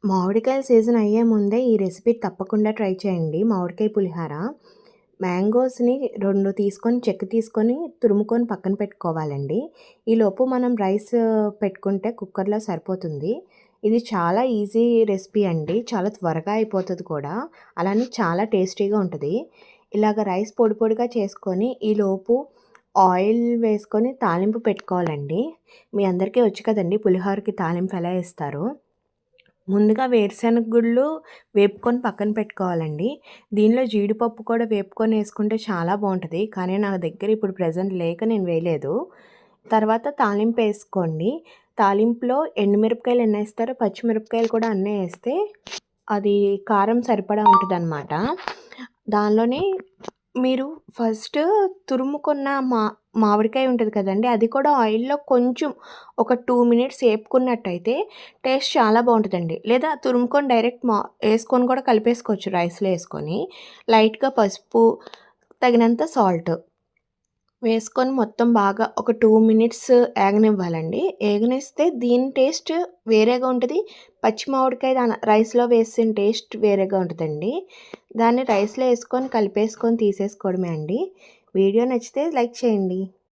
మామిడికాయల season అయ్యే ముందే ఈ రెసిపీ తప్పకుండా ట్రై చేయండి. మామిడికాయ పులిహార. మ్యాంగోస్‌ని 2 తీసుకొని చెక్కు తీసుకొని తురుముకొని పక్కన పెట్టుకోవాలండి. ఈలోపు మనం రైస్ పెట్టుకుంటే కుక్కర్‌లో సరిపోతుంది. ఇది చాలా ఈజీ రెసిపీ అండి. చాలా త్వరగా అయిపోతది కూడా. అలానే చాలా టేస్టీగా ఉంటది. ఇలాగ రైస్ పొడి పొడిగా చేసుకొని ఈలోపు ఆయిల్ వేసుకొని తాలింపు పెట్టుకోవాలండి. మీ అందరికీ వచ్చు కదండీ పులిహోరకి తాలింపు ఎలా ఏస్తారో. ముందుగా వేరుశనగ గుళ్ళు వేపుకొని పక్కన పెట్టుకోవాలండి. దీనిలో జీడిపప్పు కూడా వేపుకొని ఏసుకుంటే చాలా బావుంటది. కానీ నా దగ్గర ఇప్పుడు ప్రెజెంట్ లేక నేను వేయలేదు. తర్వాత తాలింపేసుకోండి. తాలింపులో ఎండుమిరపకాయలు ఎన్నేస్తారో పచ్చిమిరపకాయలు కూడా అన్నే ఏస్తే అది కారం సరిపడా ఉంటదనమాట. దానిలోనే మీరు ఫస్ట్ తురుముకున్న మామిడికాయ ఉంటది కదండీ! అది కూడా ఆయిల్‌లో కొంచెం ఒక 2 మినిట్స్ ఏపుకున్నట్టయితే టేస్ట్ చాలా బావుంటదండి. లేదా తురుముకొని డైరెక్ట్ ఏసుకొని కూడా కలిపేసుకోవచ్చు రైస్‌లో ఏసుకొని. లైట్‌గా పసుపు, తగినంత సాల్ట్ వేసుకొని మొత్తం బాగా ఒక 2 మినిట్స్ ఏగనివ్వాలండి. ఏగనిస్తే దీని టేస్ట్ వేరేగా ఉంటది. పచ్చి మామిడికాయ రైస్‌లో వేసిన టేస్ట్ వేరేగా ఉంటదండి. దాన్ని రైస్‌లో ఏసుకొని కలిపేసుకొని తీసేసుకోవడమే అండి. వీడియో నచ్చితే లైక్ చేయండి.